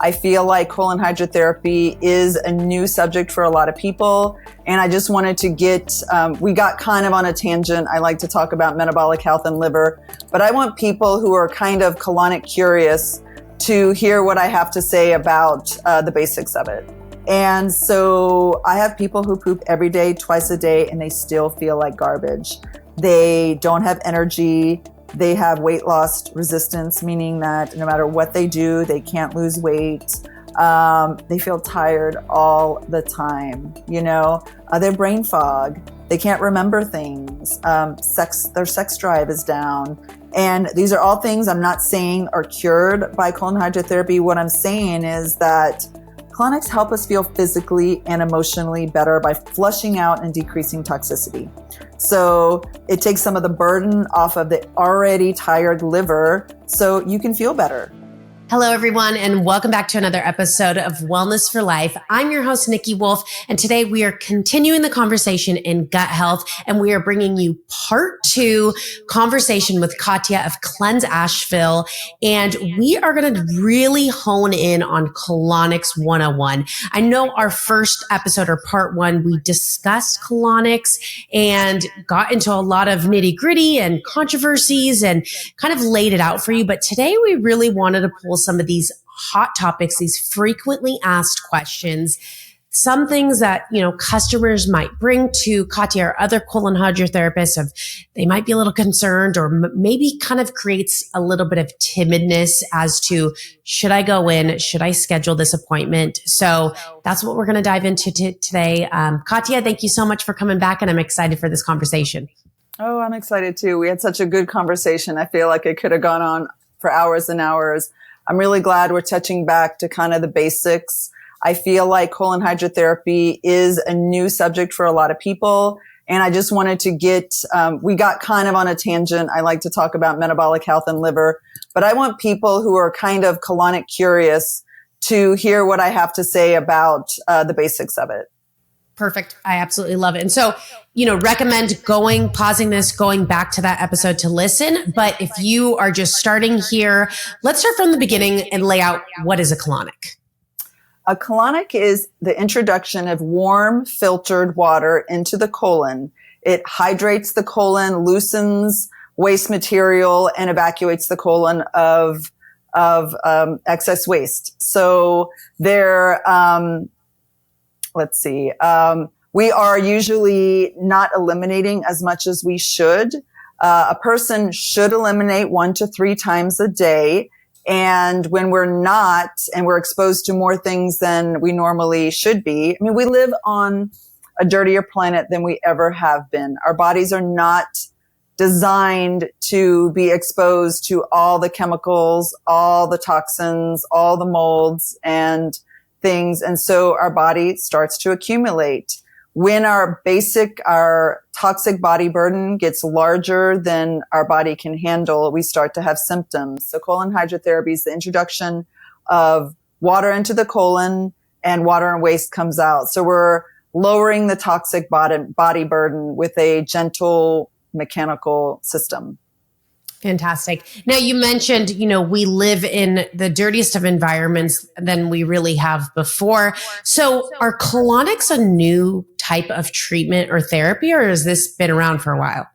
I feel like colon hydrotherapy is a new subject for a lot of people. And I just wanted to we got kind of on a tangent. I like to talk about metabolic health and liver, but I want people who are kind of colonic curious to hear what I have to say about the basics of it. And so I have people who poop every day, twice a day, and they still feel like garbage. They don't have energy. They have weight loss resistance, meaning that no matter what they do, they can't lose weight. They feel tired all the time, Their brain fog. They can't remember things. Their sex drive is down. And these are all things I'm not saying are cured by colon hydrotherapy. What I'm saying is that colonics help us feel physically and emotionally better by flushing out and decreasing toxicity. So it takes some of the burden off of the already tired liver so you can feel better. Hello, everyone, and welcome back to another episode of Wellness for Life. I'm your host, Niki Wolf, and today we are continuing the conversation in gut health, and we are bringing you part 2 conversation with Katja of Cleanse Asheville, and we are going to really hone in on Colonics 101. I know our first episode, or part 1, we discussed colonics and got into a lot of nitty gritty and controversies and kind of laid it out for you, but today we really wanted to pull some of these hot topics, these frequently asked questions, some things that, customers might bring to Katja or other colon hydrotherapists they might be a little concerned or maybe kind of creates a little bit of timidness as to, should I go in? Should I schedule this appointment? So that's what we're going to dive into today. Katja, thank you so much for coming back, and I'm excited for this conversation. Oh, I'm excited too. We had such a good conversation. I feel like it could have gone on for hours and hours. I'm really glad we're touching back to kind of the basics. I feel like colon hydrotherapy is a new subject for a lot of people. And I just wanted to we got kind of on a tangent. I like to talk about metabolic health and liver, but I want people who are kind of colonic curious to hear what I have to say about the basics of it. Perfect. I absolutely love it. And so, recommend pausing this, going back to that episode to listen. But if you are just starting here, let's start from the beginning and lay out, what is a colonic? A colonic is the introduction of warm filtered water into the colon. It hydrates the colon, loosens waste material, and evacuates the colon of excess waste. So we are usually not eliminating as much as we should. A person should eliminate 1 to 3 times a day. And when we're not, and we're exposed to more things than we normally should be, we live on a dirtier planet than we ever have been. Our bodies are not designed to be exposed to all the chemicals, all the toxins, all the molds and things. And so our body starts to accumulate. When our toxic body burden gets larger than our body can handle, we start to have symptoms. So colon hydrotherapy is the introduction of water into the colon, and water and waste comes out. So we're lowering the toxic body burden with a gentle mechanical system. Fantastic. Now, you mentioned, we live in the dirtiest of environments than we really have before. So are colonics a new type of treatment or therapy, or has this been around for a while?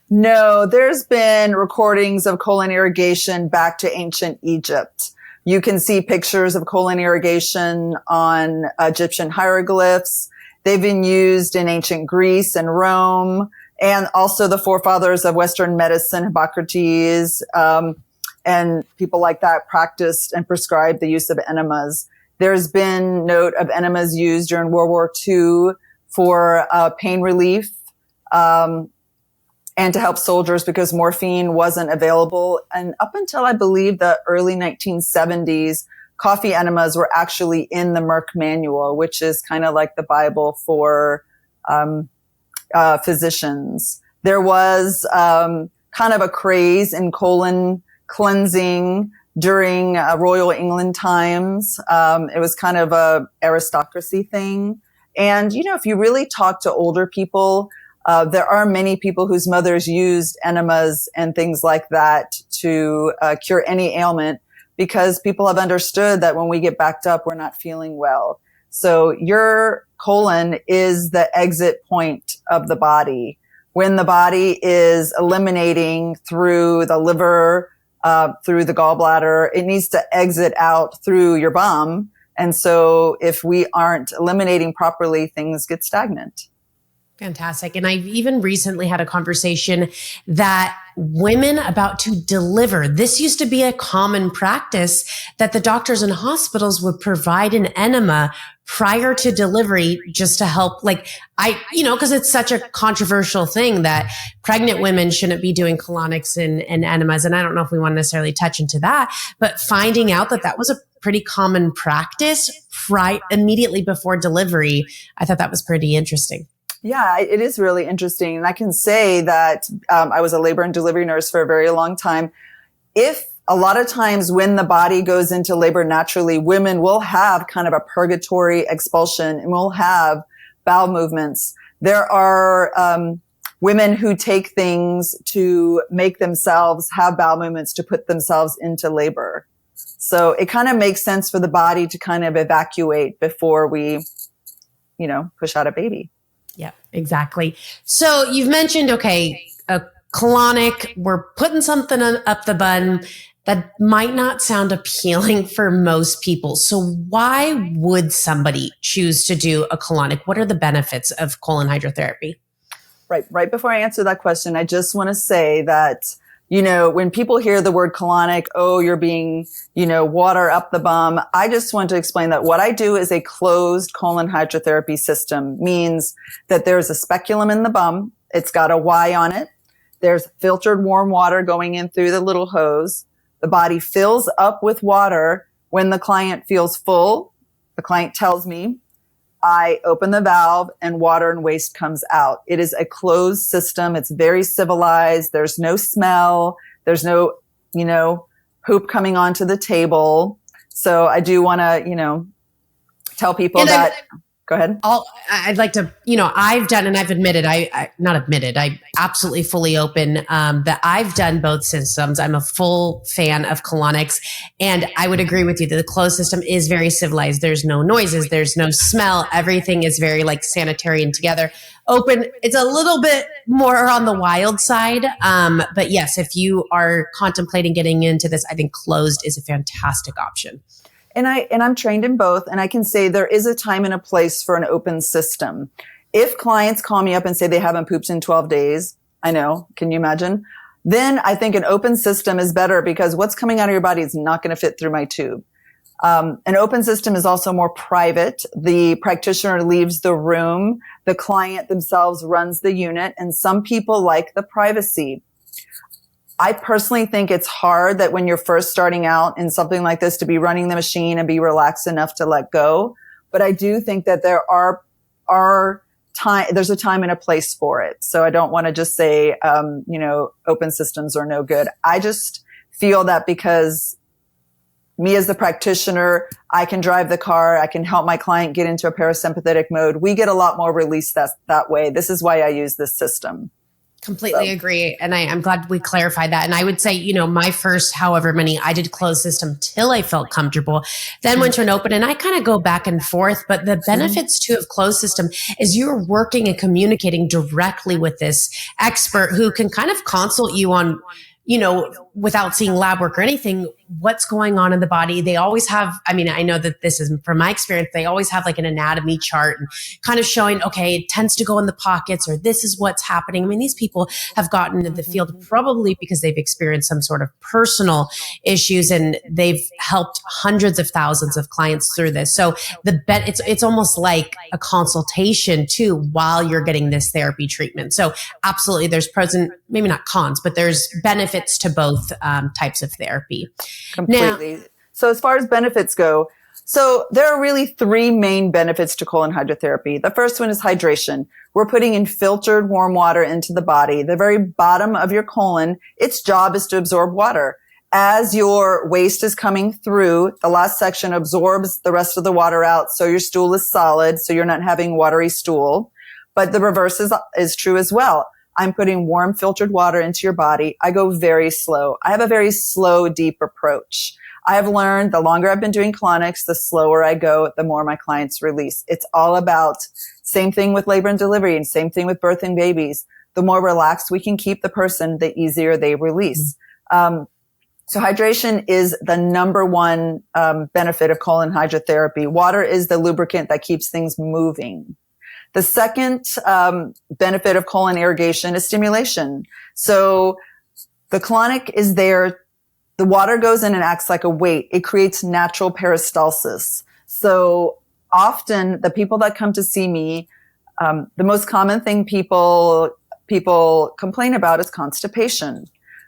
No, there's been recordings of colon irrigation back to ancient Egypt. You can see pictures of colon irrigation on Egyptian hieroglyphs. They've been used in ancient Greece and Rome. And also the forefathers of Western medicine, Hippocrates, and people like that practiced and prescribed the use of enemas. There's been note of enemas used during World War II for pain relief and to help soldiers because morphine wasn't available. And up until I believe the early 1970s, coffee enemas were actually in the Merck manual, which is kind of like the Bible for physicians. There was kind of a craze in colon cleansing during Royal England times. It was kind of a aristocracy thing. And, if you really talk to older people, there are many people whose mothers used enemas and things like that to cure any ailment. because people have understood that when we get backed up, we're not feeling well. So your colon is the exit point of the body. When the body is eliminating through the liver, through the gallbladder, it needs to exit out through your bum. And so if we aren't eliminating properly, things get stagnant. Fantastic. And I've even recently had a conversation that women about to deliver, this used to be a common practice that the doctors and hospitals would provide an enema prior to delivery just to help, because it's such a controversial thing that pregnant women shouldn't be doing colonics and enemas. And I don't know if we want to necessarily touch into that, but finding out that that was a pretty common practice immediately before delivery, I thought that was pretty interesting. Yeah, it is really interesting. And I can say that I was a labor and delivery nurse for a very long time. If a lot of times when the body goes into labor naturally, women will have kind of a purgatory expulsion and will have bowel movements. There are women who take things to make themselves have bowel movements to put themselves into labor. So it kind of makes sense for the body to kind of evacuate before we, push out a baby. Yeah, exactly. So you've mentioned, a colonic, we're putting something up the bun that might not sound appealing for most people. So why would somebody choose to do a colonic? What are the benefits of colon hydrotherapy? Right before I answer that question, I just want to say that, when people hear the word colonic, oh, you're being, water up the bum. I just want to explain that what I do is a closed colon hydrotherapy system, means that there's a speculum in the bum. It's got a Y on it. There's filtered warm water going in through the little hose. The body fills up with water. When the client feels full, the client tells me, I open the valve and water and waste comes out. It is a closed system. It's very civilized. There's no smell. There's no, poop coming onto the table. So I do want to, tell people that. Go ahead. I'd like to, I've done, and I've admitted, I absolutely fully open, that I've done both systems. I'm a full fan of colonics, and I would agree with you that the closed system is very civilized. There's no noises. There's no smell. Everything is very sanitary and together. Open, it's a little bit more on the wild side. But yes, if you are contemplating getting into this, I think closed is a fantastic option. And I'm trained in both. And I can say there is a time and a place for an open system. If clients call me up and say they haven't pooped in 12 days, I know, can you imagine? Then I think an open system is better because what's coming out of your body is not going to fit through my tube. An open system is also more private. The practitioner leaves the room. The client themselves runs the unit. And some people like the privacy. I personally think it's hard that when you're first starting out in something like this to be running the machine and be relaxed enough to let go. But I do think that there's a time and a place for it. So I don't want to just say, open systems are no good. I just feel that because me as the practitioner, I can drive the car. I can help my client get into a parasympathetic mode. We get a lot more release that way. This is why I use this system. Completely agree. And I'm glad we clarified that. And I would say, my first however many, I did closed system till I felt comfortable, then went to an open, and I kind of go back and forth. But the benefits too of closed system is you're working and communicating directly with this expert who can kind of consult you on, without seeing lab work or anything, what's going on in the body. They always have, I know that this is from my experience, they always have an anatomy chart and kind of showing, okay, it tends to go in the pockets, or this is what's happening. These people have gotten into the field probably because they've experienced some sort of personal issues, and they've helped hundreds of thousands of clients through this. So it's almost like a consultation too while you're getting this therapy treatment. So absolutely, there's pros and maybe not cons, but there's benefits to both types of therapy. Completely. So as far as benefits go, so there are really three main benefits to colon hydrotherapy. The first one is hydration. We're putting in filtered warm water into the body. The very bottom of your colon, its job is to absorb water. As your waste is coming through, the last section absorbs the rest of the water out, so your stool is solid, so you're not having watery stool. But the reverse is true as well. I'm putting warm filtered water into your body. I go very slow. I have a very slow, deep approach. I have learned the longer I've been doing colonics, the slower I go, the more my clients release. It's all about same thing with labor and delivery and same thing with birthing babies. The more relaxed we can keep the person, the easier they release. So hydration is the number one benefit of colon hydrotherapy. Water is the lubricant that keeps things moving. The second benefit of colon irrigation is stimulation. So the colonic is there. The water goes in and acts like a weight. It creates natural peristalsis. So often the people that come to see me, the most common thing people complain about is constipation,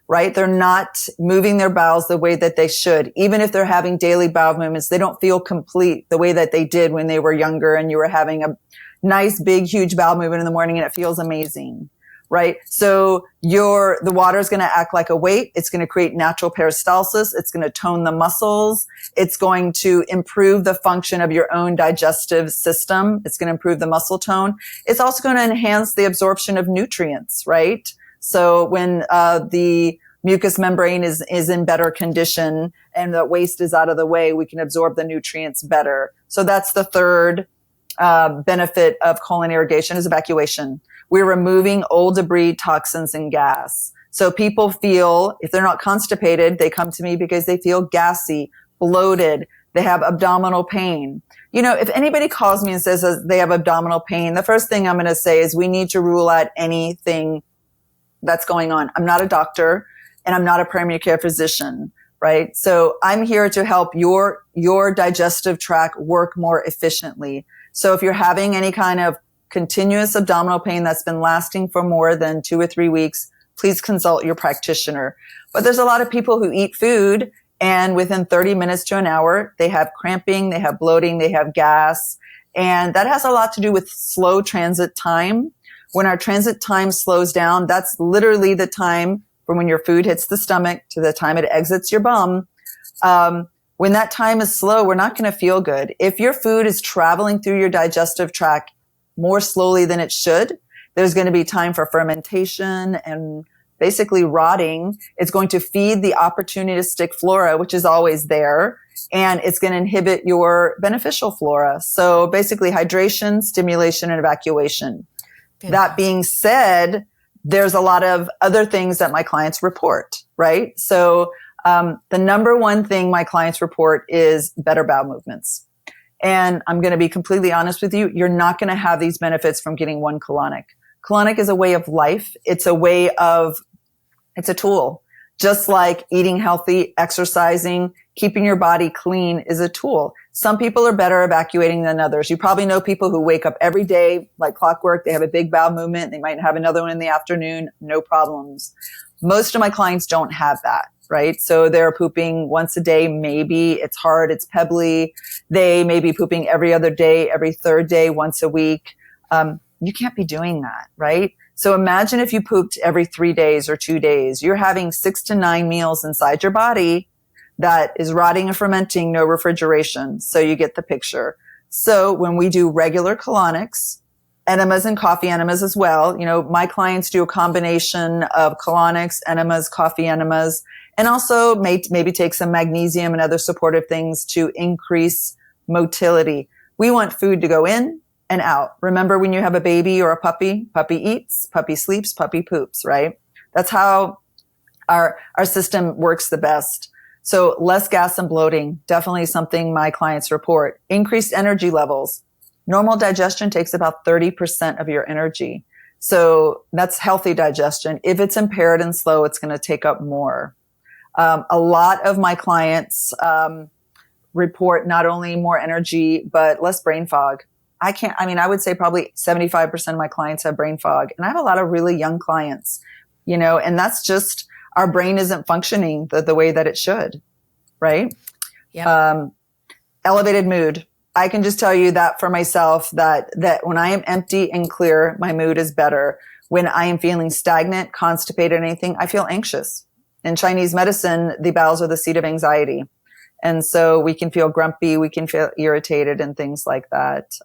right? They're not moving their bowels the way that they should. Even if they're having daily bowel movements, they don't feel complete the way that they did when they were younger and you were having a nice, big, huge bowel movement in the morning and it feels amazing, right? So the water is going to act like a weight. It's going to create natural peristalsis. It's going to tone the muscles. It's going to improve the function of your own digestive system. It's going to improve the muscle tone. It's also going to enhance the absorption of nutrients, right? So when the mucous membrane is in better condition and the waste is out of the way, we can absorb the nutrients better. So that's the third benefit of colon irrigation is evacuation. We're removing old debris, toxins, and gas. So people feel, if they're not constipated, they come to me because they feel gassy, bloated, they have abdominal pain. You know, if anybody calls me and says they have abdominal pain, the first thing I'm going to say is we need to rule out anything that's going on. I'm not a doctor and I'm not a primary care physician, right? So I'm here to help your digestive tract work more efficiently. So if you're having any kind of continuous abdominal pain that's been lasting for more than 2 or 3 weeks, please consult your practitioner. But there's a lot of people who eat food and within 30 minutes to an hour, they have cramping, they have bloating, they have gas. And that has a lot to do with slow transit time. When our transit time slows down, that's literally the time from when your food hits the stomach to the time it exits your bum. When that time is slow, we're not going to feel good. If your food is traveling through your digestive tract more slowly than it should, there's going to be time for fermentation and basically rotting. It's going to feed the opportunistic flora, which is always there, and it's going to inhibit your beneficial flora. So basically hydration, stimulation, and evacuation. That being said, there's a lot of other things that my clients report, right? So the number one thing my clients report is better bowel movements. And I'm going to be completely honest with you. You're not going to have these benefits from getting one colonic. Colonic is a way of life. It's a tool. Just like eating healthy, exercising, keeping your body clean is a tool. Some people are better evacuating than others. You probably know people who wake up every day like clockwork. They have a big bowel movement. They might have another one in the afternoon. No problems. Most of my clients don't have that, right? So they're pooping once a day. Maybe it's hard. It's pebbly. They may be pooping every other day, every third day, once a week. You can't be doing that, right? So imagine if you pooped every 3 days or 2 days. You're having 6 to 9 meals inside your body that is rotting and fermenting, no refrigeration. So you get the picture. So when we do regular colonics, enemas and coffee enemas as well, you know, my clients do a combination of colonics, enemas, coffee enemas, and also maybe take some magnesium and other supportive things to increase motility. We want food to go in and out. Remember when you have a baby or a puppy eats, puppy sleeps, puppy poops, right? That's how our system works the best. So less gas and bloating, definitely something my clients report. Increased energy levels. Normal digestion takes about 30% of your energy. So that's healthy digestion. If it's impaired and slow, it's going to take up more. A lot of my clients report not only more energy, but less brain fog. I would say probably 75% of my clients have brain fog. And I have a lot of really young clients, you know, and that's just our brain isn't functioning the way that it should, right? Yeah. Elevated mood. I can just tell you that for myself, that when I am empty and clear, my mood is better. When I am feeling stagnant, constipated, anything, I feel anxious. In Chinese medicine, the bowels are the seat of anxiety. And so we can feel grumpy, we can feel irritated and things like that.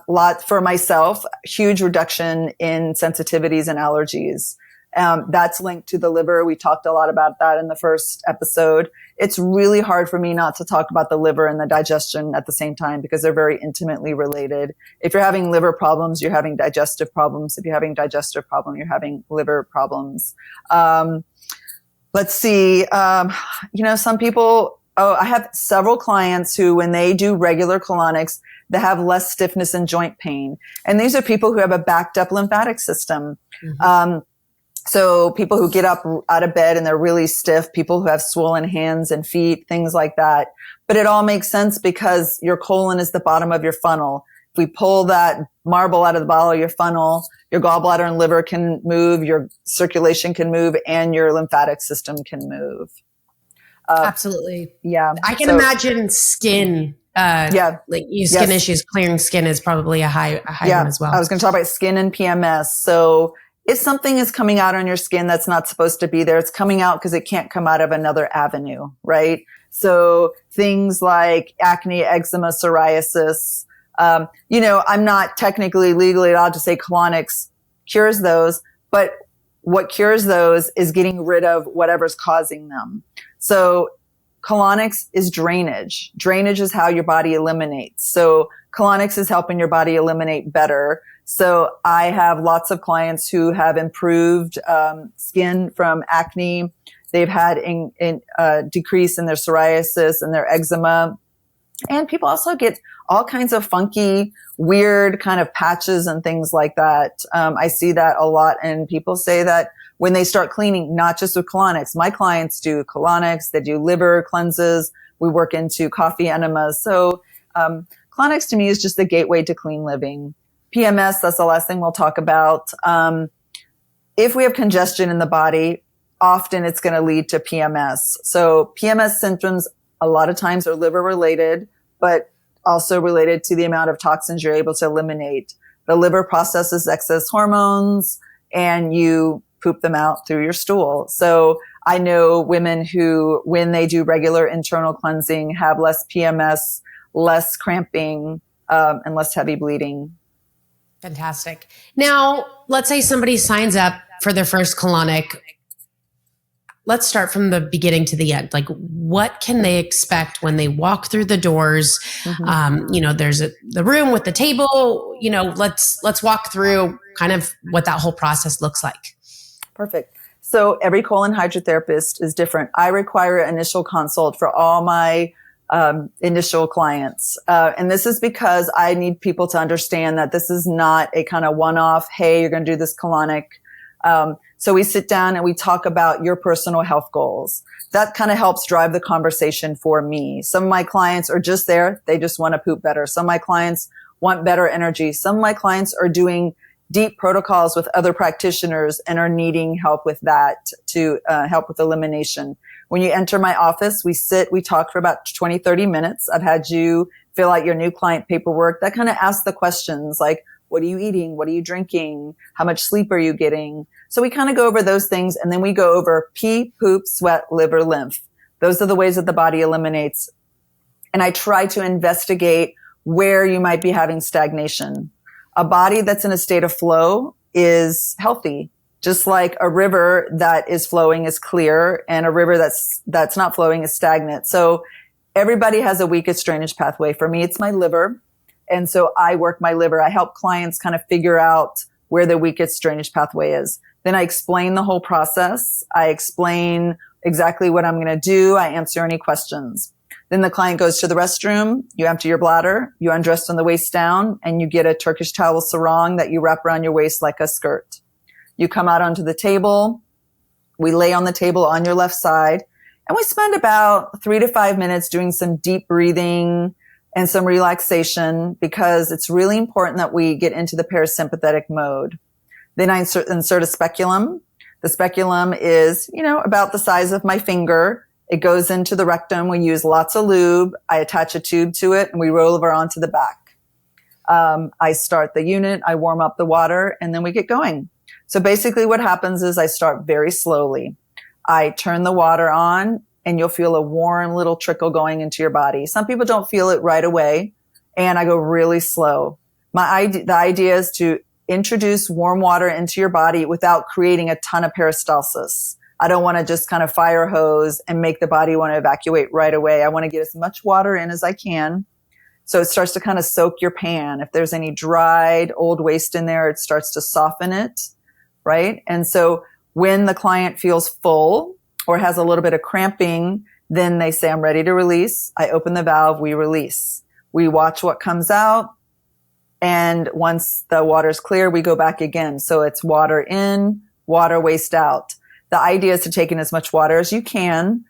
Lot for myself, huge reduction in sensitivities and allergies. That's linked to the liver. We talked a lot about that in the first episode. It's really hard for me not to talk about the liver and the digestion at the same time because they're very intimately related. If you're having liver problems, you're having digestive problems. If you're having digestive problem, you're having liver problems. Let's see. Some people, I have several clients who, when they do regular colonics, they have less stiffness and joint pain. And these are people who have a backed up lymphatic system. Mm-hmm. So people who get up out of bed and they're really stiff, people who have swollen hands and feet, things like that. But it all makes sense because your colon is the bottom of your funnel. If we pull that marble out of the bottom of your funnel, your gallbladder and liver can move, your circulation can move, and your lymphatic system can move. Absolutely. Yeah. I can imagine skin. Like skin issues, clearing skin is probably a high one as well. I was going to talk about skin and PMS. So if something is coming out on your skin that's not supposed to be there, it's coming out because it can't come out of another avenue, right? So things like acne, eczema, psoriasis. I'm not technically legally allowed to say colonics cures those, but what cures those is getting rid of whatever's causing them. So colonics is drainage. Drainage is how your body eliminates. So colonics is helping your body eliminate better. So I have lots of clients who have improved skin from acne. They've had a decrease in their psoriasis and their eczema. And people also get all kinds of funky, weird kind of patches and things like that. I see that a lot. And people say that when they start cleaning, not just with colonics. My clients do colonics. They do liver cleanses. We work into coffee enemas. So colonics to me is just the gateway to clean living. PMS, that's the last thing we'll talk about. If we have congestion in the body, often it's going to lead to PMS. So PMS symptoms a lot of times are liver related, but also related to the amount of toxins you're able to eliminate. The liver processes excess hormones and you poop them out through your stool. So I know women who, when they do regular internal cleansing, have less PMS, less cramping, and less heavy bleeding. Fantastic. Now, let's say somebody signs up for their first colonic. Let's start from the beginning to the end. Like, what can they expect when they walk through the doors? Mm-hmm. There's the room with the table. Let's walk through kind of what that whole process looks like. Perfect. So every colon hydrotherapist is different. I require an initial consult for all my initial clients. And this is because I need people to understand that this is not a kind of one-off, hey, you're going to do this colonic. So we sit down and we talk about your personal health goals. That kind of helps drive the conversation for me. Some of my clients are just there. They just want to poop better. Some of my clients want better energy. Some of my clients are doing deep protocols with other practitioners and are needing help with that to help with elimination. When you enter my office, we talk for about 20, 30 minutes. I've had you fill out your new client paperwork. That kind of asks the questions like, what are you eating? What are you drinking? How much sleep are you getting? So we kind of go over those things. And then we go over pee, poop, sweat, liver, lymph. Those are the ways that the body eliminates. And I try to investigate where you might be having stagnation. A body that's in a state of flow is healthy. Just like a river that is flowing is clear and a river that's not flowing is stagnant. So everybody has a weakest drainage pathway. For me, it's my liver. And so I work my liver. I help clients kind of figure out where the weakest drainage pathway is. Then I explain the whole process. I explain exactly what I'm going to do. I answer any questions. Then the client goes to the restroom. You empty your bladder. You undress from the waist down and you get a Turkish towel sarong that you wrap around your waist like a skirt. You come out onto the table. We lay on the table on your left side and we spend about 3 to 5 minutes doing some deep breathing and some relaxation because it's really important that we get into the parasympathetic mode. Then I insert a speculum. The speculum is, about the size of my finger. It goes into the rectum. We use lots of lube. I attach a tube to it and we roll over onto the back. I start the unit. I warm up the water and then we get going. So basically what happens is I start very slowly. I turn the water on and you'll feel a warm little trickle going into your body. Some people don't feel it right away and I go really slow. The idea is to introduce warm water into your body without creating a ton of peristalsis. I don't want to just kind of fire hose and make the body want to evacuate right away. I want to get as much water in as I can. So it starts to kind of soak your pan. If there's any dried old waste in there, it starts to soften it, right? And so when the client feels full or has a little bit of cramping, then they say, I'm ready to release. I open the valve, we release. We watch what comes out. And once the water's clear, we go back again. So it's water in, water waste out. The idea is to take in as much water as you can,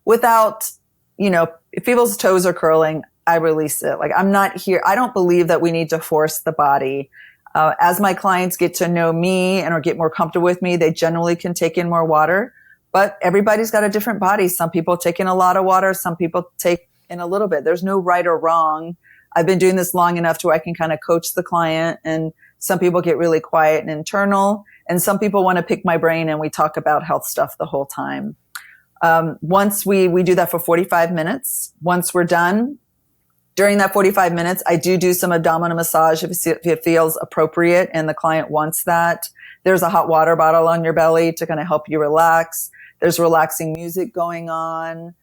without, if people's toes are curling, I release it. Like, I'm not here. I don't believe that we need to force the body. As my clients get to know me and or get more comfortable with me, they generally can take in more water, but everybody's got a different body. Some people take in a lot of water. Some people take in a little bit. There's no right or wrong. I've been doing this long enough to where I can kind of coach the client, and some people get really quiet and internal, and some people want to pick my brain and we talk about health stuff the whole time. Once we do that for 45 minutes. Once we're done, during that 45 minutes, I do some abdominal massage if it feels appropriate and the client wants that. There's a hot water bottle on your belly to kind of help you relax. There's relaxing music going on.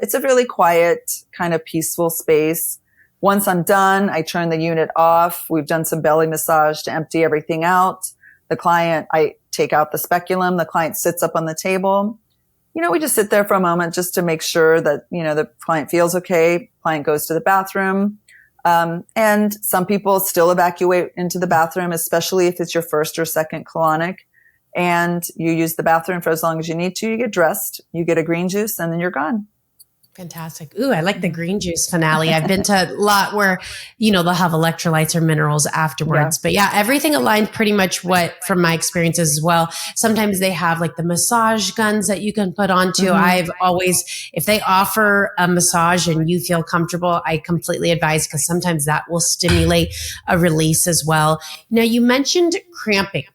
It's a really quiet, kind of peaceful space. Once I'm done, I turn the unit off. We've done some belly massage to empty everything out. I take out the speculum. The client sits up on the table. We just sit there for a moment just to make sure that, the client feels okay. Client goes to the bathroom. And some people still evacuate into the bathroom, especially if it's your first or second colonic. And you use the bathroom for as long as you need to. You get dressed, you get a green juice, and then you're gone. Fantastic. Ooh, I like the green juice finale. I've been to a lot where, they'll have electrolytes or minerals afterwards. Yeah. But yeah, everything aligned pretty much from my experiences as well. Sometimes they have like the massage guns that you can put onto. If they offer a massage and you feel comfortable, I completely advise, because sometimes that will stimulate a release as well. Now, you mentioned cramping.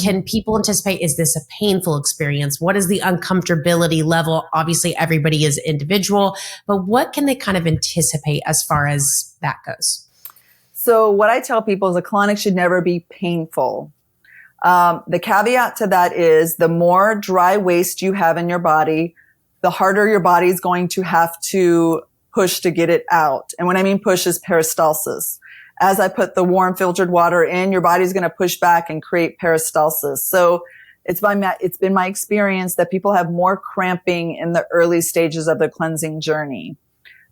Can people anticipate, is this a painful experience? What is the uncomfortability level? Obviously, everybody is individual, but what can they kind of anticipate as far as that goes? So what I tell people is a colonic should never be painful. The caveat to that is the more dry waste you have in your body, the harder your body is going to have to push to get it out. And when I mean push is peristalsis. As I put the warm filtered water in, your body's going to push back and create peristalsis. So it's been my experience that people have more cramping in the early stages of their cleansing journey.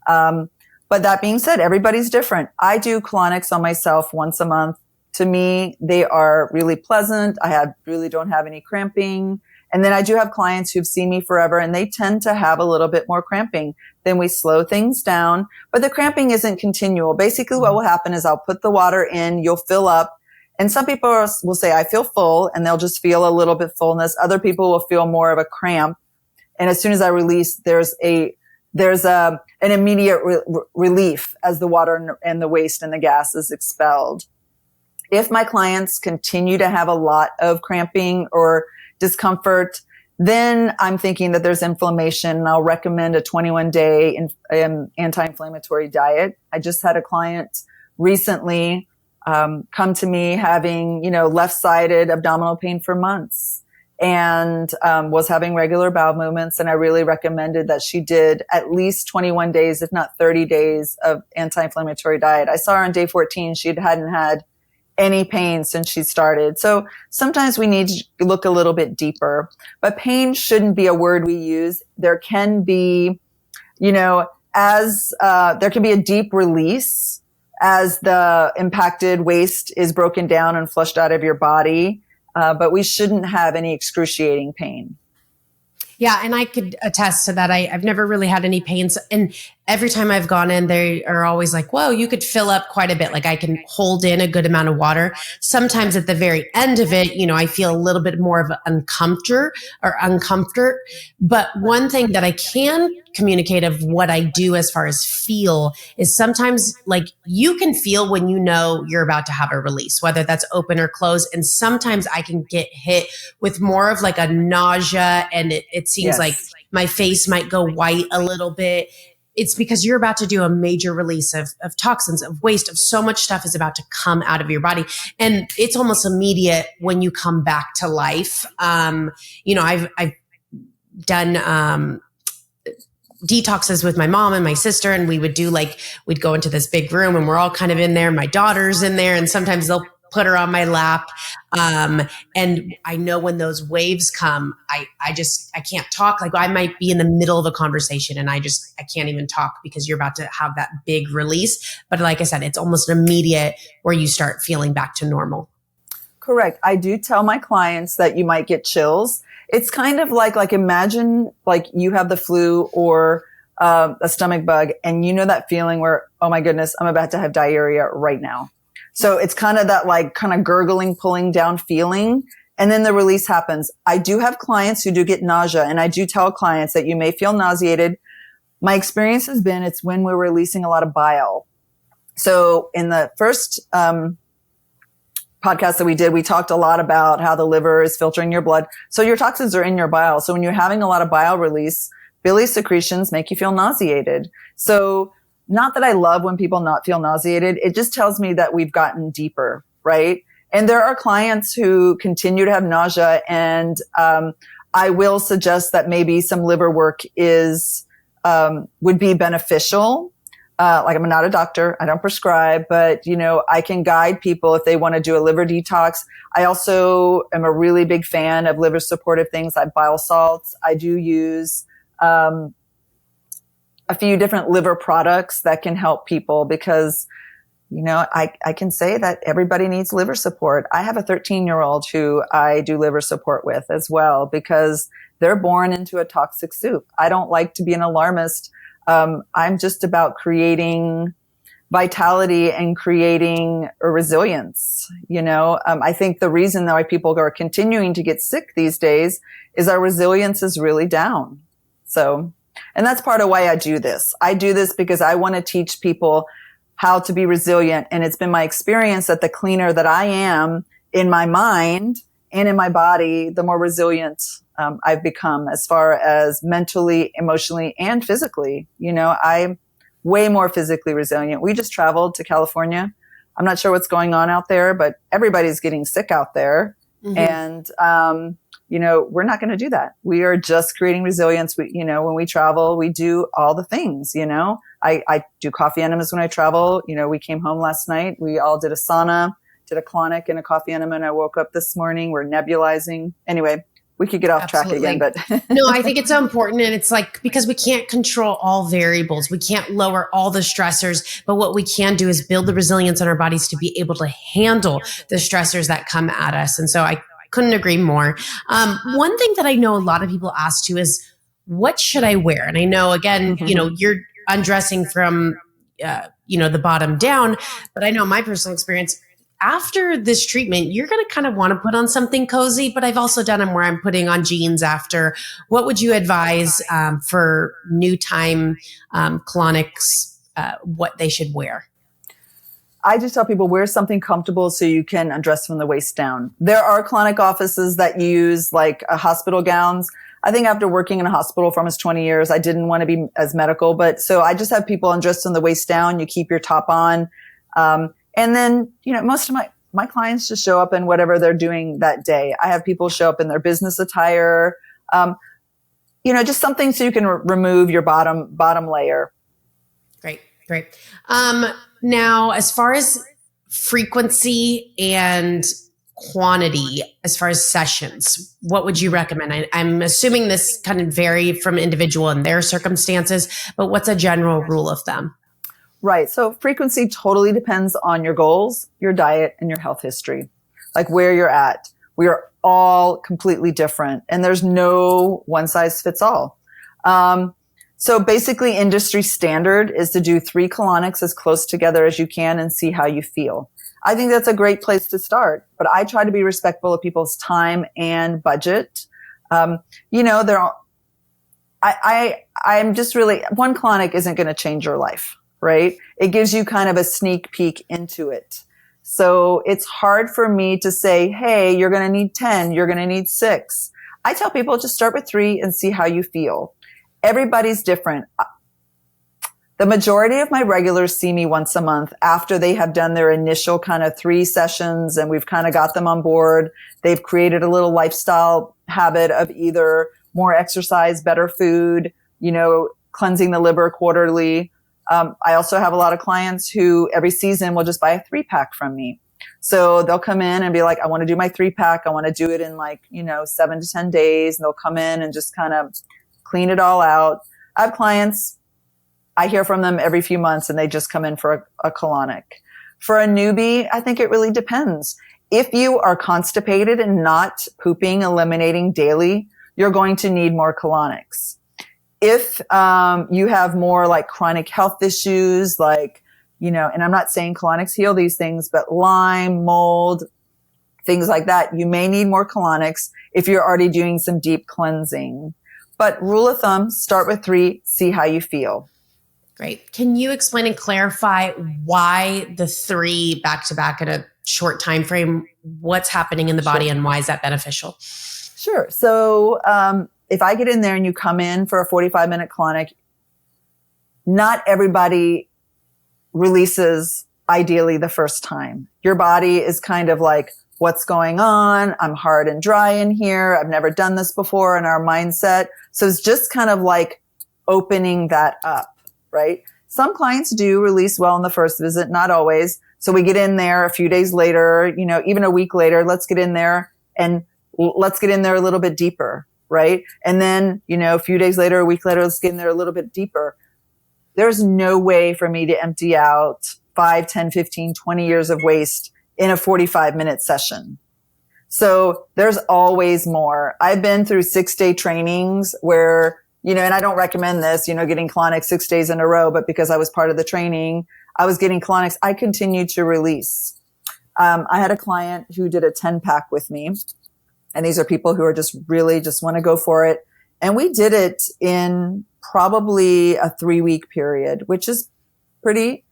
But that being said, everybody's different. I do colonics on myself once a month. To me, they are really pleasant. Really don't have any cramping. And then I do have clients who've seen me forever, and they tend to have a little bit more cramping. Then we slow things down, but the cramping isn't continual. Basically, what will happen is I'll put the water in, you'll fill up, and some people will say, I feel full, and they'll just feel a little bit fullness. Other people will feel more of a cramp. And as soon as I release, there's an immediate relief as the water and the waste and the gas is expelled. If my clients continue to have a lot of cramping or discomfort, then I'm thinking that there's inflammation, and I'll recommend a 21-day anti-inflammatory diet. I just had a client recently come to me having, left-sided abdominal pain for months, and was having regular bowel movements. And I really recommended that she did at least 21 days, if not 30 days of anti-inflammatory diet. I saw her on day 14. She hadn't had any pain since she started. So sometimes we need to look a little bit deeper, but pain shouldn't be a word we use. There can be, there can be a deep release as the impacted waste is broken down and flushed out of your body. But we shouldn't have any excruciating pain. Yeah. And I could attest to that. I've never really had any pains. And every time I've gone in, they are always like, whoa, you could fill up quite a bit. Like I can hold in a good amount of water. Sometimes at the very end of it, I feel a little bit more of an uncomfort. But one thing that I can communicate of what I do as far as feel is sometimes like you can feel when you're about to have a release, whether that's open or closed. And sometimes I can get hit with more of like a nausea, and it seems like my face might go white a little bit. it's because you're about to do a major release of toxins, of waste, of so much stuff is about to come out of your body. And it's almost immediate when you come back to life. I've done, detoxes with my mom and my sister, and we'd go into this big room and we're all kind of in there. My daughter's in there, and sometimes they'll put her on my lap. And I know when those waves come, I can't talk. Like I might be in the middle of a conversation and I can't even talk because you're about to have that big release. But like I said, it's almost immediate where you start feeling back to normal. Correct. I do tell my clients that you might get chills. It's kind of like imagine like you have the flu or a stomach bug, and you know that feeling where, oh my goodness, I'm about to have diarrhea right now. So it's kind of that kind of gurgling, pulling down feeling. And then the release happens. I do have clients who do get nausea, and I do tell clients that you may feel nauseated. My experience has been it's when we're releasing a lot of bile. So in the first podcast that we did, we talked a lot about how the liver is filtering your blood. So your toxins are in your bile. So when you're having a lot of bile release, biliary secretions make you feel nauseated. So not that I love when people not feel nauseated. It just tells me that we've gotten deeper, right? And there are clients who continue to have nausea, and I will suggest that maybe some liver work would be beneficial. I'm not a doctor. I don't prescribe, but, I can guide people if they want to do a liver detox. I also am a really big fan of liver supportive things like bile salts. I do use a few different liver products that can help people because, I can say that everybody needs liver support. I have a 13-year-old who I do liver support with as well because they're born into a toxic soup. I don't like to be an alarmist. I'm just about creating vitality and creating a resilience. I think the reason why people are continuing to get sick these days is our resilience is really down. So, and that's part of why I do this. I do this because I want to teach people how to be resilient. And it's been my experience that the cleaner that I am in my mind and in my body, the more resilient I've become as far as mentally, emotionally, and physically. I'm way more physically resilient. We just traveled to California. I'm not sure what's going on out there, but everybody's getting sick out there. Mm-hmm. And, we're not going to do that. We are just creating resilience. When we travel, we do all the things, I do coffee enemas when I travel. We came home last night. We all did a sauna, did a colonic and a coffee enema. And I woke up this morning. We're nebulizing. Anyway, we could get off Absolutely. track again, but no, I think it's so important. And it's because we can't control all variables. We can't lower all the stressors, but what we can do is build the resilience in our bodies to be able to handle the stressors that come at us. And so I couldn't agree more. One thing that I know a lot of people ask too is, what should I wear? And I know, again, Mm-hmm. You're undressing from, the bottom down, but I know my personal experience, after this treatment, you're going to kind of want to put on something cozy, but I've also done them where I'm putting on jeans after. What would you advise for new time colonics, what they should wear? I just tell people wear something comfortable so you can undress from the waist down. There are colonic offices that use hospital gowns. I think after working in a hospital for almost 20 years, I didn't want to be as medical, but so I just have people undressed from the waist down. You keep your top on. And then, most of my clients just show up in whatever they're doing that day. I have people show up in their business attire, just something so you can remove your bottom layer. Great. Now, as far as frequency and quantity, as far as sessions, what would you recommend? I'm assuming this kind of vary from individual and their circumstances, but what's a general rule of thumb? Right. So frequency totally depends on your goals, your diet, and your health history, like where you're at. We are all completely different, and there's no one size fits all. So basically industry standard is to do 3 colonics as close together as you can and see how you feel. I think that's a great place to start, but I try to be respectful of people's time and budget. I'm just really, one colonic isn't going to change your life, right? It gives you kind of a sneak peek into it. So it's hard for me to say, hey, you're going to need 10, you're going to need 6. I tell people just start with 3 and see how you feel. Everybody's different. The majority of my regulars see me once a month after they have done their initial kind of 3 sessions and we've kind of got them on board. They've created a little lifestyle habit of either more exercise, better food, cleansing the liver quarterly. I also have a lot of clients who every season will just buy a 3-pack from me. So they'll come in and be like, I want to do my 3-pack. I want to do it in 7 to 10 days. And they'll come in and just kind of clean it all out. I have clients, I hear from them every few months and they just come in for a colonic. For a newbie, I think it really depends. If you are constipated and not pooping, eliminating daily, you're going to need more colonics. If you have more like chronic health issues, and I'm not saying colonics heal these things, but Lyme, mold, things like that, you may need more colonics if you're already doing some deep cleansing. But rule of thumb, start with 3, see how you feel. Great. Can you explain and clarify why the 3 back-to-back in a short time frame? What's happening in the body and why is that beneficial? Sure. So if I get in there and you come in for a 45-minute colonic, not everybody releases ideally the first time. Your body is kind of like, what's going on? I'm hard and dry in here. I've never done this before in our mindset. So it's just kind of like opening that up, right? Some clients do release well in the first visit, not always. So we get in there a few days later, even a week later, let's get in there and let's get in there a little bit deeper, right? And then, a few days later, a week later, let's get in there a little bit deeper. There's no way for me to empty out 5, 10, 15, 20 years of waste in a 45-minute session. So there's always more. I've been through 6-day trainings where, and I don't recommend this, getting colonics 6 days in a row, but because I was part of the training, I was getting colonics. I continued to release. I had a client who did a 10-pack with me. And these are people who are just want to go for it. And we did it in probably a 3-week period, which is pretty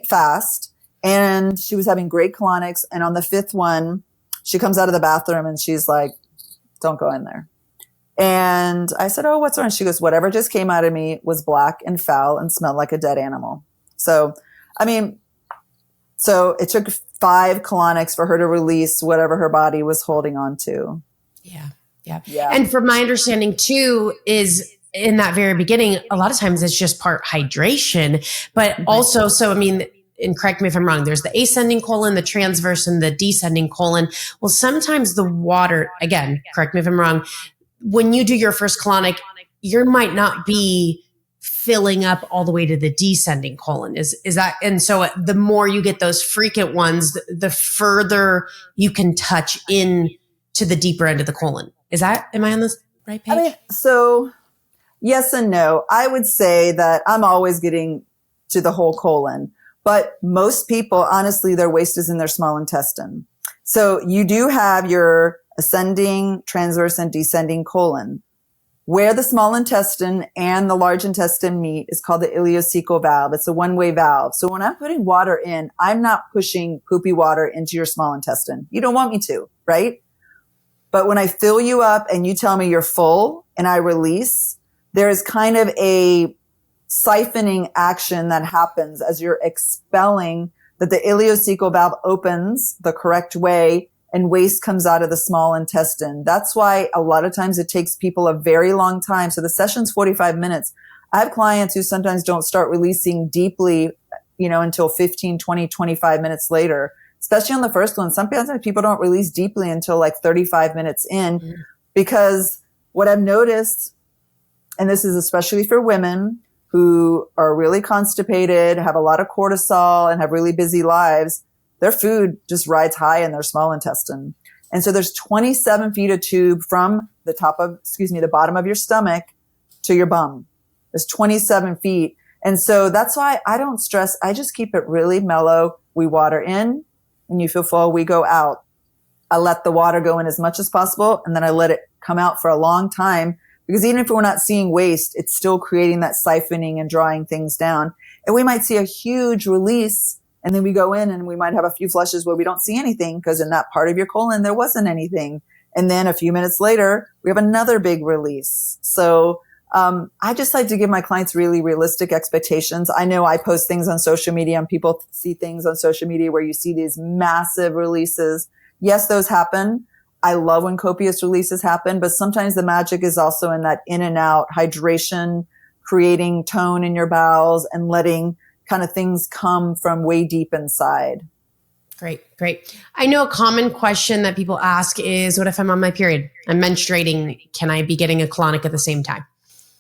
fast. And she was having great colonics. And on the 5th one, she comes out of the bathroom and she's like, don't go in there. And I said, oh, what's wrong? She goes, whatever just came out of me was black and foul and smelled like a dead animal. So it took 5 colonics for her to release whatever her body was holding on to. Yeah. And from my understanding too, is in that very beginning, a lot of times it's just part hydration, but also, and correct me if I'm wrong, there's the ascending colon, the transverse, and the descending colon. Well, sometimes the water, again, correct me if I'm wrong, when you do your first colonic, you might not be filling up all the way to the descending colon. Is that, and so the more you get those frequent ones, the further you can touch in to the deeper end of the colon. Am I on the right page? So yes and no. I would say that I'm always getting to the whole colon, but most people, honestly, their waste is in their small intestine. So you do have your ascending, transverse, and descending colon. Where the small intestine and the large intestine meet is called the ileocecal valve. It's a one-way valve. So when I'm putting water in, I'm not pushing poopy water into your small intestine. You don't want me to, right? But when I fill you up and you tell me you're full and I release, there is kind of a siphoning action that happens as you're expelling, that the ileocecal valve opens the correct way and waste comes out of the small intestine. That's why a lot of times it takes people a very long time. So the session's 45 minutes. I have clients who sometimes don't start releasing deeply, until 15, 20, 25 minutes later, especially on the first one. Sometimes people don't release deeply until like 35 minutes in, because what I've noticed, and this is especially for women who are really constipated, have a lot of cortisol, and have really busy lives, their food just rides high in their small intestine. And so there's 27 feet of tube from the the bottom of your stomach to your bum. There's 27 feet. And so that's why I don't stress. I just keep it really mellow. We water in. When you feel full, we go out. I let the water go in as much as possible, and then I let it come out for a long time, because even if we're not seeing waste, it's still creating that siphoning and drawing things down. And we might see a huge release, and then we go in and we might have a few flushes where we don't see anything, because in that part of your colon, there wasn't anything. And then a few minutes later, we have another big release. So I just like to give my clients really realistic expectations. I know I post things on social media and people see things on social media where you see these massive releases. Yes, those happen. I love when copious releases happen, but sometimes the magic is also in that in and out hydration, creating tone in your bowels and letting kind of things come from way deep inside. Great. I know a common question that people ask is, what if I'm on my period? I'm menstruating. Can I be getting a colonic at the same time?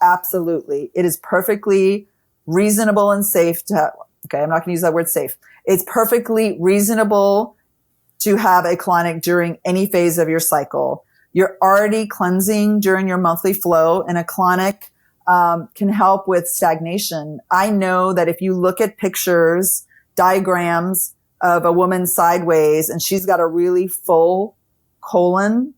Absolutely. It is perfectly reasonable and safe to have, okay, I'm not going to use that word safe. It's perfectly reasonable to have a colonic during any phase of your cycle. You're already cleansing during your monthly flow, and a colonic can help with stagnation. I know that if you look at pictures, diagrams of a woman sideways, and she's got a really full colon,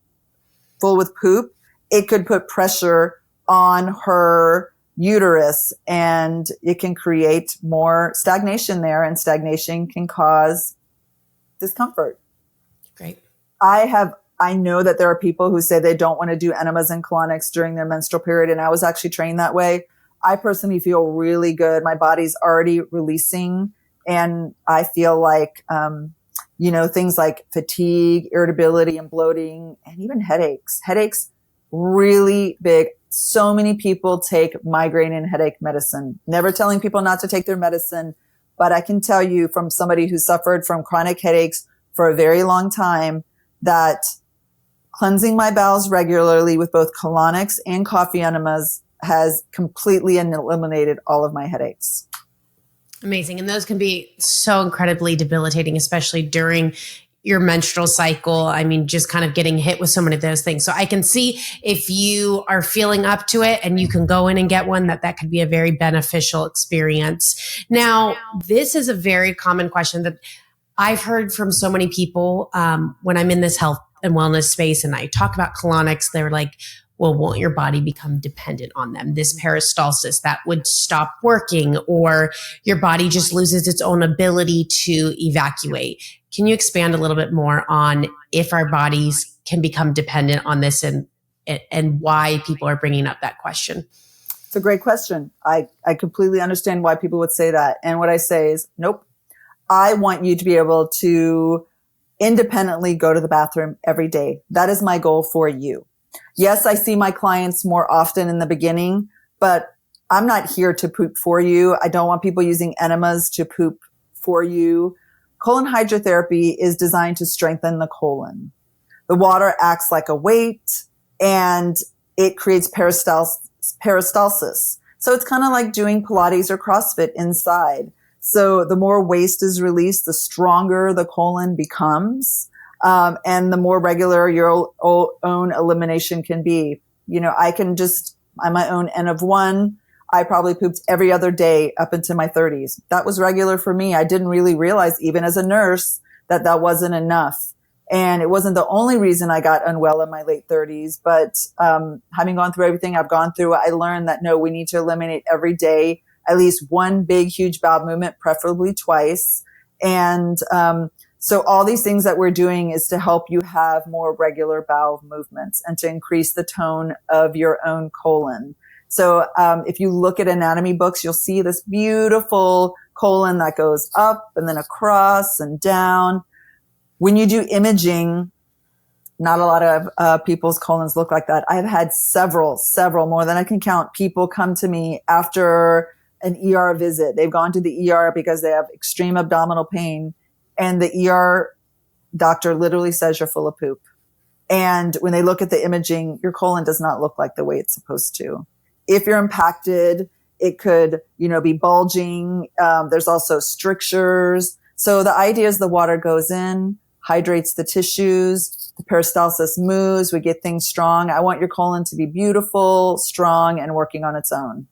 full with poop, it could put pressure on her uterus and it can create more stagnation there, and stagnation can cause discomfort. Great. I know that there are people who say they don't want to do enemas and colonics during their menstrual period, and I was actually trained that way. I personally feel really good. My body's already releasing, and I feel like, things like fatigue, irritability, and bloating, and even headaches. Headaches, really big. So many people take migraine and headache medicine. Never telling people not to take their medicine, but I can tell you from somebody who suffered from chronic headaches for a very long time that cleansing my bowels regularly with both colonics and coffee enemas has completely eliminated all of my headaches. Amazing. And those can be so incredibly debilitating, especially during your menstrual cycle. I mean, just kind of getting hit with so many of those things. So I can see if you are feeling up to it and you can go in and get one, that could be a very beneficial experience. Now, this is a very common question that I've heard from so many people when I'm in this health and wellness space and I talk about colonics. They're like, well, won't your body become dependent on them? This peristalsis, that would stop working, or your body just loses its own ability to evacuate. Can you expand a little bit more on if our bodies can become dependent on this and why people are bringing up that question? It's a great question. I completely understand why people would say that. And what I say is, nope. I want you to be able to independently go to the bathroom every day. That is my goal for you. Yes, I see my clients more often in the beginning, but I'm not here to poop for you. I don't want people using enemas to poop for you. Colon hydrotherapy is designed to strengthen the colon. The water acts like a weight and it creates peristalsis. So it's kind of like doing Pilates or CrossFit inside. So the more waste is released, the stronger the colon becomes. And the more regular your own elimination can be. I'm my own N of one. I probably pooped every other day up into my 30s. That was regular for me. I didn't really realize, even as a nurse, that wasn't enough. And it wasn't the only reason I got unwell in my late 30s. But having gone through everything I've gone through, I learned that no, we need to eliminate every day at least one big, huge bowel movement, preferably twice. And so all these things that we're doing is to help you have more regular bowel movements and to increase the tone of your own colon. So if you look at anatomy books, you'll see this beautiful colon that goes up and then across and down. When you do imaging, not a lot of people's colons look like that. I've had several, more than I can count, people come to me after an ER visit. They've gone to the ER because they have extreme abdominal pain. And the ER doctor literally says you're full of poop. And when they look at the imaging, your colon does not look like the way it's supposed to. If you're impacted, it could, be bulging. There's also strictures. So the idea is the water goes in, hydrates the tissues, the peristalsis moves, we get things strong. I want your colon to be beautiful, strong, and working on its own.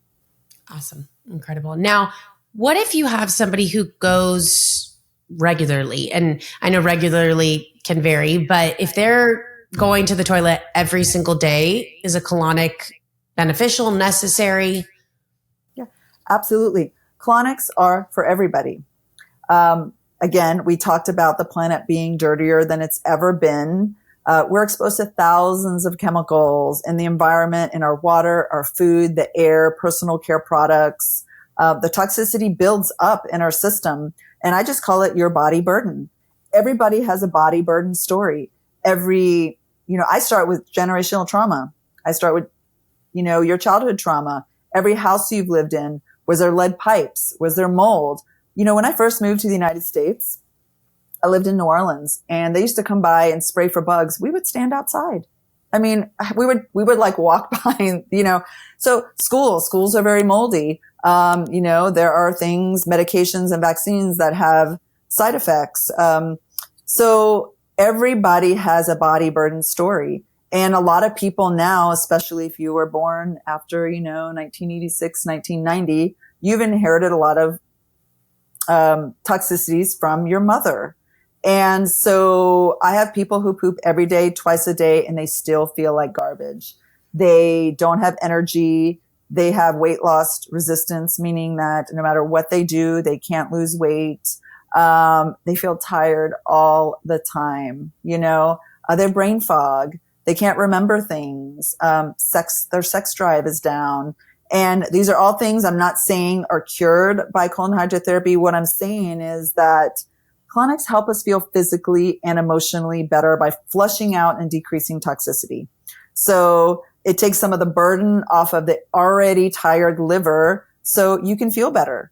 Awesome. Incredible. Now, what if you have somebody who goes regularly? And I know regularly can vary, but if they're going to the toilet every single day, is a colonic beneficial, necessary? Yeah, absolutely. Colonics are for everybody. Again, we talked about the planet being dirtier than it's ever been. We're exposed to thousands of chemicals in the environment, in our water, our food, the air, personal care products. The toxicity builds up in our system. And I just call it your body burden. Everybody has a body burden story. I start with generational trauma. I start with, your childhood trauma. Every house you've lived in, was there lead pipes? Was there mold? When I first moved to the United States, I lived in New Orleans, and they used to come by and spray for bugs. We would stand outside. I mean, we would like walk behind, so schools are very moldy. There are things, medications and vaccines that have side effects. So everybody has a body burden story. And a lot of people now, especially if you were born after, 1986, 1990, you've inherited a lot of toxicities from your mother. And so I have people who poop every day, twice a day, and they still feel like garbage. They don't have energy. They have weight loss resistance, meaning that no matter what they do, they can't lose weight. They feel tired all the time, their brain fog. They can't remember things. Their sex drive is down. And these are all things I'm not saying are cured by colon hydrotherapy. What I'm saying is that colonics help us feel physically and emotionally better by flushing out and decreasing toxicity. So it takes some of the burden off of the already tired liver so you can feel better.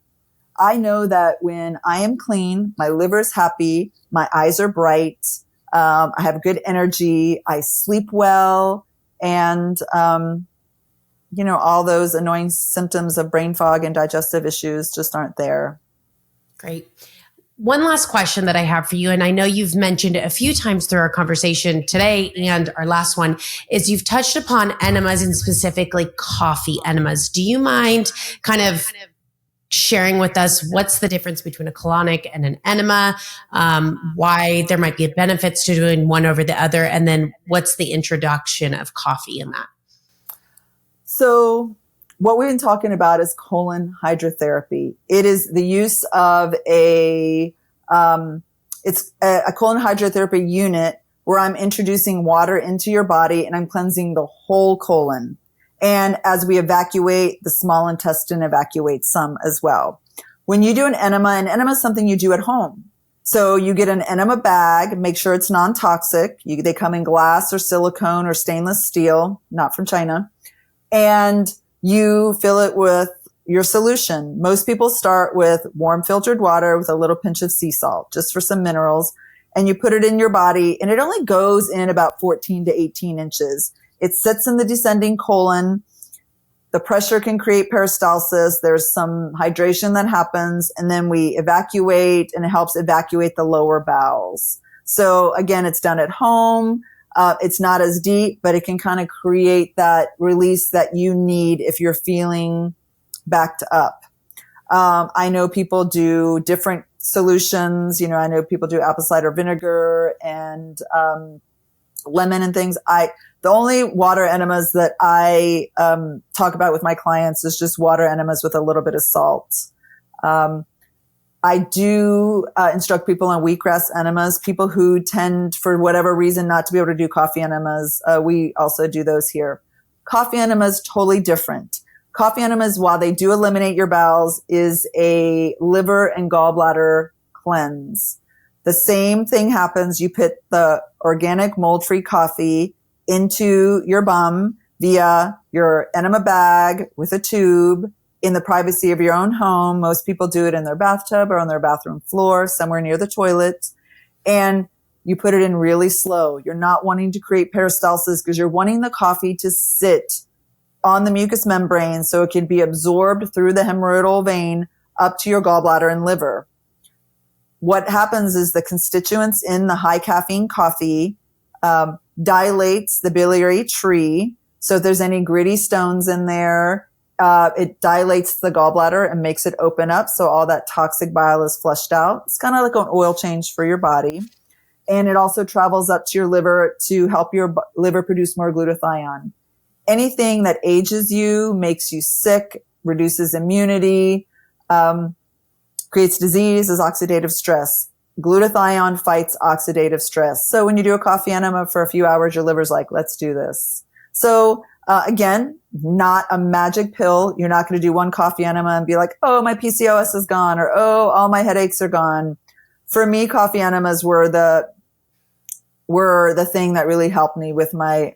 I know that when I am clean, my liver is happy, my eyes are bright, I have good energy, I sleep well, and, all those annoying symptoms of brain fog and digestive issues just aren't there. Great. One last question that I have for you, and I know you've mentioned it a few times through our conversation today and our last one, is you've touched upon enemas and specifically coffee enemas. Do you mind kind of sharing with us what's the difference between a colonic and an enema, why there might be benefits to doing one over the other, and then what's the introduction of coffee in that? So what we've been talking about is colon hydrotherapy. It is the use of it's a colon hydrotherapy unit where I'm introducing water into your body and I'm cleansing the whole colon. And as we evacuate, the small intestine evacuates some as well. When you do an enema is something you do at home. So you get an enema bag, make sure it's non-toxic. They come in glass or silicone or stainless steel, not from China. And you fill it with your solution. Most people start with warm filtered water with a little pinch of sea salt, just for some minerals. And you put it in your body, and it only goes in about 14 to 18 inches. It sits in the descending colon. The pressure can create peristalsis. There's some hydration that happens, and then we evacuate, and it helps evacuate the lower bowels. So again, it's done at home. It's not as deep, but it can kind of create that release that you need if you're feeling backed up. I know people do different solutions. I know people do apple cider vinegar and lemon and things. The only water enemas that I talk about with my clients is just water enemas with a little bit of salt. I do instruct people on wheatgrass enemas. People who tend, for whatever reason, not to be able to do coffee enemas, we also do those here. Coffee enemas, totally different. Coffee enemas, while they do eliminate your bowels, is a liver and gallbladder cleanse. The same thing happens. You put the organic mold-free coffee into your bum via your enema bag with a tube in the privacy of your own home. Most people do it in their bathtub or on their bathroom floor, somewhere near the toilet. And you put it in really slow. You're not wanting to create peristalsis because you're wanting the coffee to sit on the mucous membrane so it can be absorbed through the hemorrhoidal vein up to your gallbladder and liver. What happens is the constituents in the high caffeine coffee dilates the biliary tree. So if there's any gritty stones in there, it dilates the gallbladder and makes it open up. So all that toxic bile is flushed out. It's kind of like an oil change for your body. And it also travels up to your liver to help your liver produce more glutathione. Anything that ages you, makes you sick, reduces immunity, creates disease is oxidative stress. Glutathione fights oxidative stress. So when you do a coffee enema for a few hours, your liver's like, let's do this. So again, not a magic pill. You're not going to do one coffee enema and be like, oh, my PCOS is gone, or oh, all my headaches are gone. For me, coffee enemas were the thing that really helped me with my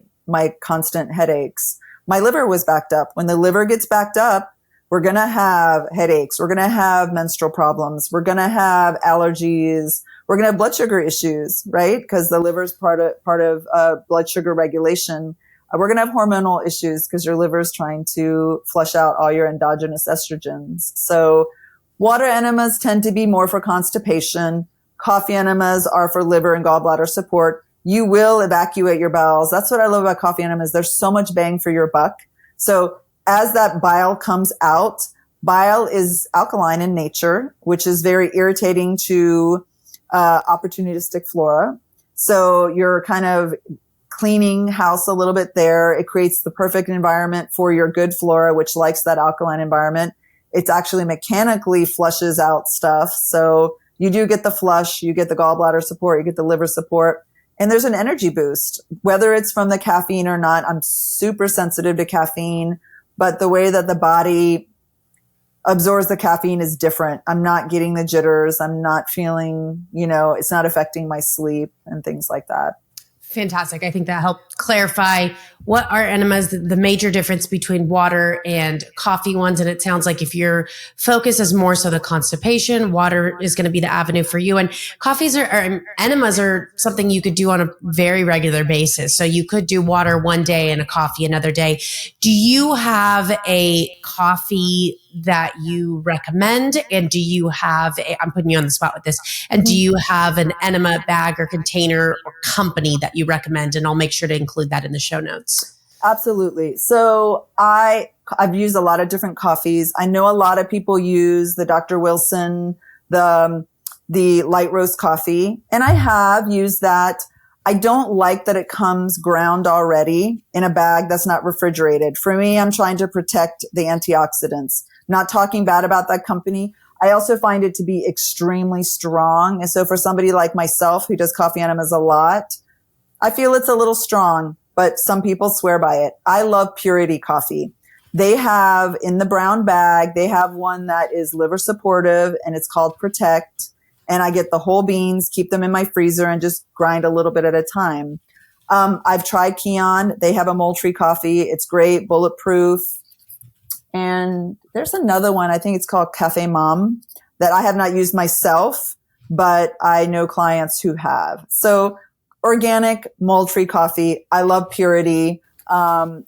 constant headaches. My liver was backed up. When the liver gets backed up, we're going to have headaches. We're going to have menstrual problems. We're going to have allergies. We're going to have blood sugar issues, right? Because the liver is part of blood sugar regulation. We're going to have hormonal issues because your liver is trying to flush out all your endogenous estrogens. So water enemas tend to be more for constipation. Coffee enemas are for liver and gallbladder support. You will evacuate your bowels. That's what I love about coffee enemas. There's so much bang for your buck. So as that bile comes out, bile is alkaline in nature, which is very irritating to opportunistic flora. So you're kind of cleaning house a little bit there. It creates the perfect environment for your good flora, which likes that alkaline environment. It's actually mechanically flushes out stuff. So you do get the flush, you get the gallbladder support, you get the liver support, and there's an energy boost, whether it's from the caffeine or not. I'm super sensitive to caffeine, but the way that the body absorbs the caffeine is different. I'm not getting the jitters. I'm not feeling, it's not affecting my sleep and things like that. Fantastic. I think that helped clarify what are enemas, the major difference between water and coffee ones. And it sounds like if your focus is more so the constipation, water is going to be the avenue for you. And enemas are something you could do on a very regular basis. So you could do water one day and a coffee another day. Do you have a coffee that you recommend? And do you have I'm putting you on the spot with this. And do you have an enema bag or container or company that you recommend? And I'll make sure to include that in the show notes. Absolutely. So I've used a lot of different coffees. I know a lot of people use the Dr. Wilson, the light roast coffee, and I have used that. I don't like that it comes ground already in a bag that's not refrigerated. For me, I'm trying to protect the antioxidants. Not talking bad about that company. I also find it to be extremely strong. And so for somebody like myself who does coffee enemas a lot, I feel it's a little strong, but some people swear by it. I love Purity coffee. They have in the brown bag, they have one that is liver supportive and it's called Protect. And I get the whole beans, keep them in my freezer and just grind a little bit at a time. I've tried Kion. They have a Moultrie coffee. It's great, bulletproof. And there's another one, I think it's called Cafe Mom, that I have not used myself, but I know clients who have. So organic Moultrie coffee. I love Purity. The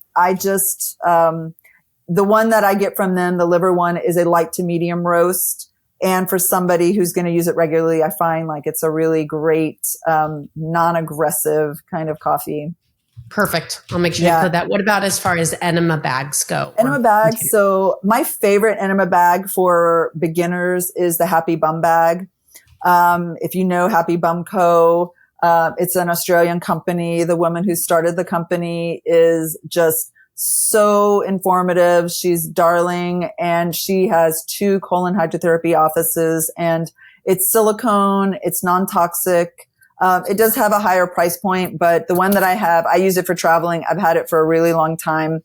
one that I get from them, the liver one, is a light to medium roast. And for somebody who's going to use it regularly, I find like it's a really great, non-aggressive kind of coffee. Perfect. I'll make sure to include that. What about as far as enema bags go? Enema bags. So my favorite enema bag for beginners is the Happy Bum bag. If you know Happy Bum Co., it's an Australian company. The woman who started the company is just so informative. She's darling, and she has 2 colon hydrotherapy offices, and it's silicone. It's non-toxic. It does have a higher price point, but the one that I have, I use it for traveling. I've had it for a really long time.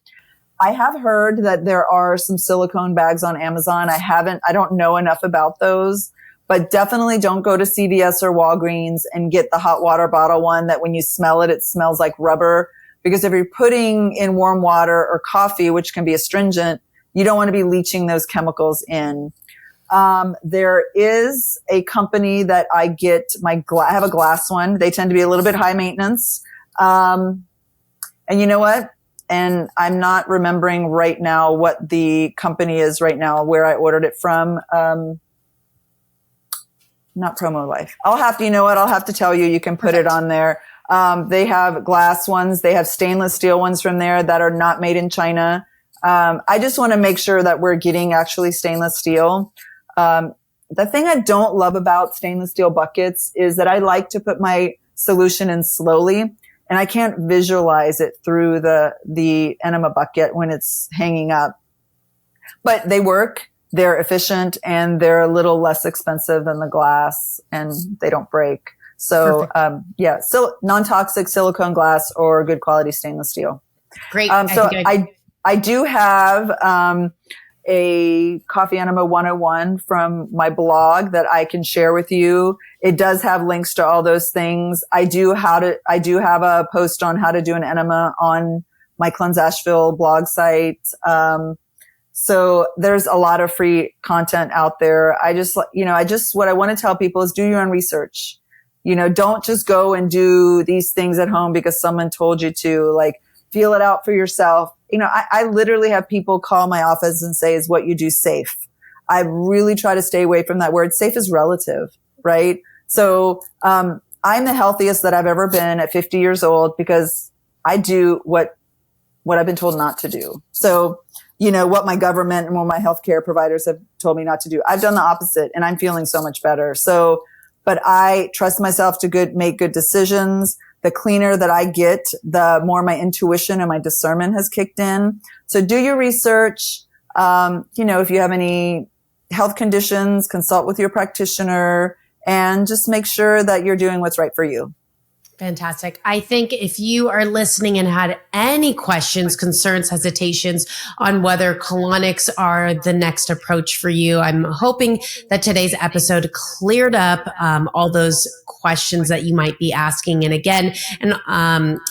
I have heard that there are some silicone bags on Amazon. I don't know enough about those, but definitely don't go to CVS or Walgreens and get the hot water bottle one that when you smell it, it smells like rubber. Because if you're putting in warm water or coffee, which can be astringent, you don't want to be leaching those chemicals in. There is a company that I get I have a glass one. They tend to be a little bit high maintenance. And you know what? And I'm not remembering right now what the company is right now, where I ordered it from. Not Promo Life. I'll have to tell you, you can put it on there. They have glass ones. They have stainless steel ones from there that are not made in China. I just want to make sure that we're getting actually stainless steel. The thing I don't love about stainless steel buckets is that I like to put my solution in slowly, and I can't visualize it through the enema bucket when it's hanging up. But they work. they're efficient and they're a little less expensive than the glass and they don't break. So, so non-toxic silicone glass or good quality stainless steel. Great. I do have, a coffee enema 101 from my blog that I can share with you. It does have links to all those things. I do have a post on how to do an enema on my Cleanse Asheville blog site. So there's a lot of free content out there. What I want to tell people is do your own research. Don't just go and do these things at home because someone told you to. Like, feel it out for yourself. I literally have people call my office and say, is what you do safe? I really try to stay away from that word. Safe is relative, right? So, I'm the healthiest that I've ever been at 50 years old because I do what I've been told not to do. So, what my government and what my healthcare providers have told me not to do. I've done the opposite and I'm feeling so much better. So, but I trust myself to make good decisions. The cleaner that I get, the more my intuition and my discernment has kicked in. So do your research. If you have any health conditions, consult with your practitioner and just make sure that you're doing what's right for you. Fantastic. I think if you are listening and had any questions, concerns, hesitations on whether colonics are the next approach for you, I'm hoping that today's episode cleared up all those questions that you might be asking. And again,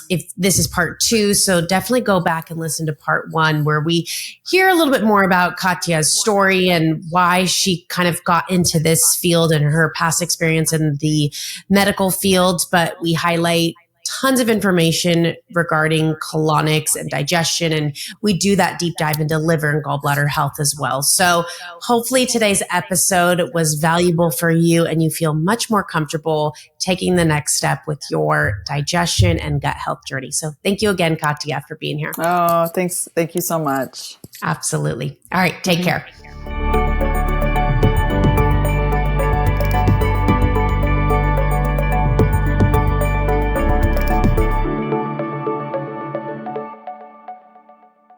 if this is part 2, so definitely go back and listen to part 1 where we hear a little bit more about Katja's story and why she kind of got into this field and her past experience in the medical field. But we highlight tons of information regarding colonics and digestion. And we do that deep dive into liver and gallbladder health as well. So hopefully today's episode was valuable for you and you feel much more comfortable taking the next step with your digestion and gut health journey. So thank you again, Katja, for being here. Oh, thanks. Thank you so much. Absolutely. All right. Take care.